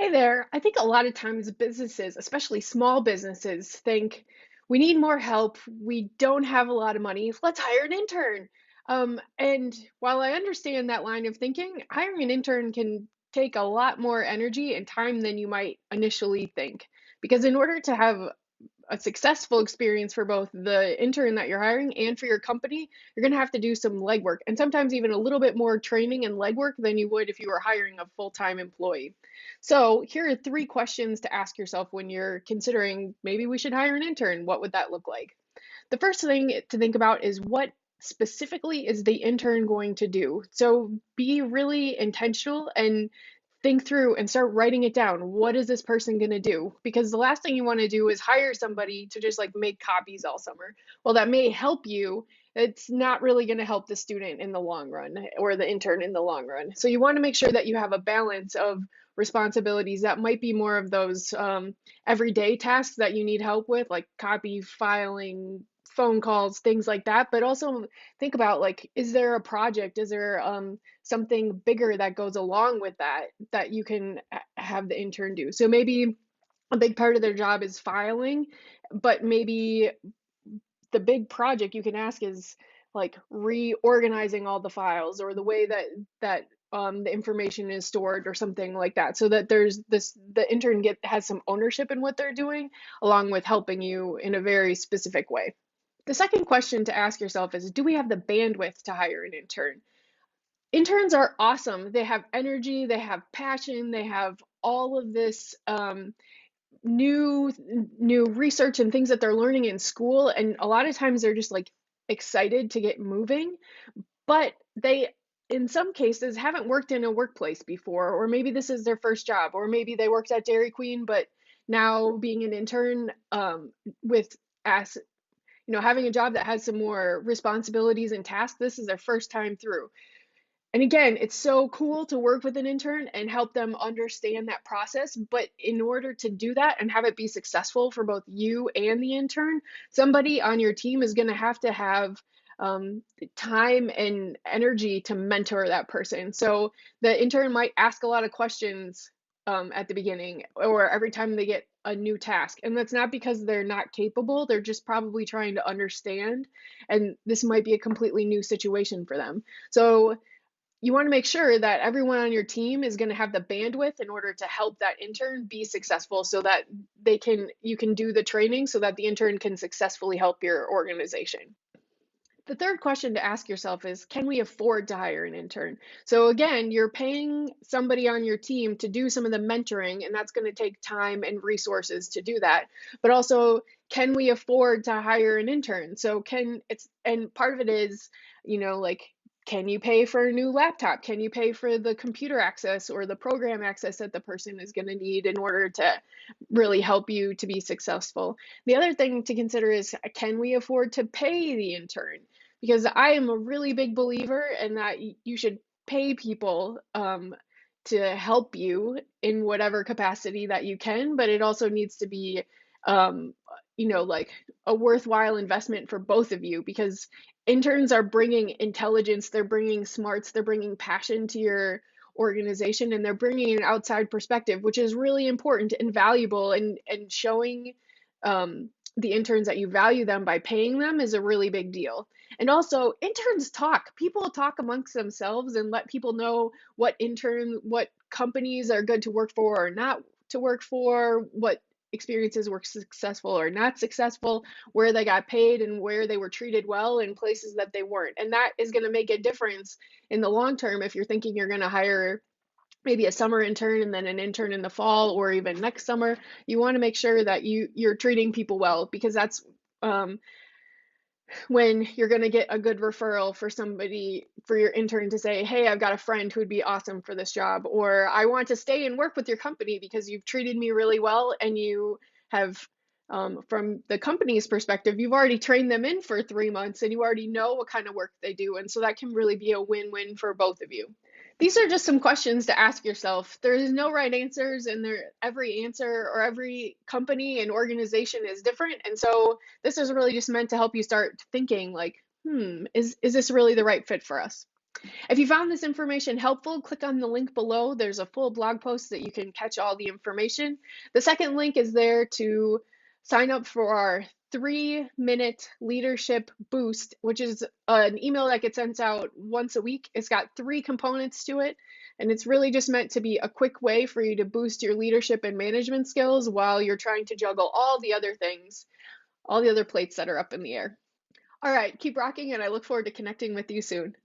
Hey there. I think a lot of times businesses, especially small businesses, think we need more help. We don't have a lot of money. Let's hire an intern. And while I understand that line of thinking, hiring an intern can take a lot more energy and time than you might initially think. Because in order to have a successful experience for both the intern that you're hiring and for your company, you're going to have to do some legwork and sometimes even a little bit more training and legwork than you would if you were hiring a full-time employee. So, here are 3 questions to ask yourself when you're considering maybe we should hire an intern. What would that look like? The first thing to think about is what specifically is the intern going to do? So be really intentional and think through and start writing it down. What is this person going to do? Because the last thing you want to do is hire somebody to just like make copies all summer. Well, that may help you. It's not really going to help the student in the long run or the intern in the long run. So you want to make sure that you have a balance of responsibilities that might be more of those everyday tasks that you need help with, like copy, filing, phone calls, things like that. But also think about like, is there a project? Is there something bigger that goes along with that that you can have the intern do? So maybe a big part of their job is filing, but maybe the big project you can ask is like reorganizing all the files or the way that the information is stored or something like that, so that there's this the intern get has some ownership in what they're doing along with helping you in a very specific way. The second question to ask yourself is, do we have the bandwidth to hire an intern? Interns are awesome. They have energy, they have passion, they have all of this new new research and things that they're learning in school, and a lot of times they're just like excited to get moving, but they in some cases haven't worked in a workplace before, or maybe this is their first job, or maybe they worked at Dairy Queen, but now being an intern with as having a job that has some more responsibilities and tasks, this is their first time through. And again, it's so cool to work with an intern and help them understand that process. But in order to do that and have it be successful for both you and the intern, somebody on your team is going to have time and energy to mentor that person. So the intern might ask a lot of questions at the beginning or every time they get a new task. And that's not because they're not capable, they're just probably trying to understand. And this might be a completely new situation for them. So you want to make sure that everyone on your team is going to have the bandwidth in order to help that intern be successful so that you can do the training so that the intern can successfully help your organization. The third question to ask yourself is, can we afford to hire an intern? So again, you're paying somebody on your team to do some of the mentoring, and that's going to take time and resources to do that. But also, can we afford to hire an intern? So and part of it is, like, can you pay for a new laptop? Can you pay for the computer access or the program access that the person is going to need in order to really help you to be successful? The other thing to consider is, can we afford to pay the intern? Because I am a really big believer in that you should pay people to help you in whatever capacity that you can, but it also needs to be, um, like a worthwhile investment for both of you, because interns are bringing intelligence, they're bringing smarts, they're bringing passion to your organization, and they're bringing an outside perspective, which is really important and valuable, and showing the interns that you value them by paying them is a really big deal. And also, interns talk. People talk amongst themselves and let people know what companies are good to work for or not to work for, what experiences were successful or not successful, where they got paid and where they were treated well and places that they weren't. And that is going to make a difference in the long term if you're thinking you're going to hire maybe a summer intern and then an intern in the fall or even next summer. You want to make sure that you're treating people well, because that's um, when you're going to get a good referral for somebody, for your intern to say, hey, I've got a friend who would be awesome for this job, or I want to stay and work with your company because you've treated me really well, and you have, from the company's perspective, you've already trained them in for 3 months and you already know what kind of work they do. And so that can really be a win-win for both of you. These are just some questions to ask yourself. There's no right answers, and every answer or every company and organization is different. And so this is really just meant to help you start thinking like, is this really the right fit for us? If you found this information helpful, click on the link below. There's a full blog post that you can catch all the information. The second link is there to sign up for our 3-minute leadership boost, which is an email that gets sent out once a week. It's got 3 components to it, and it's really just meant to be a quick way for you to boost your leadership and management skills while you're trying to juggle all the other things, all the other plates that are up in the air. All right, keep rocking, and I look forward to connecting with you soon.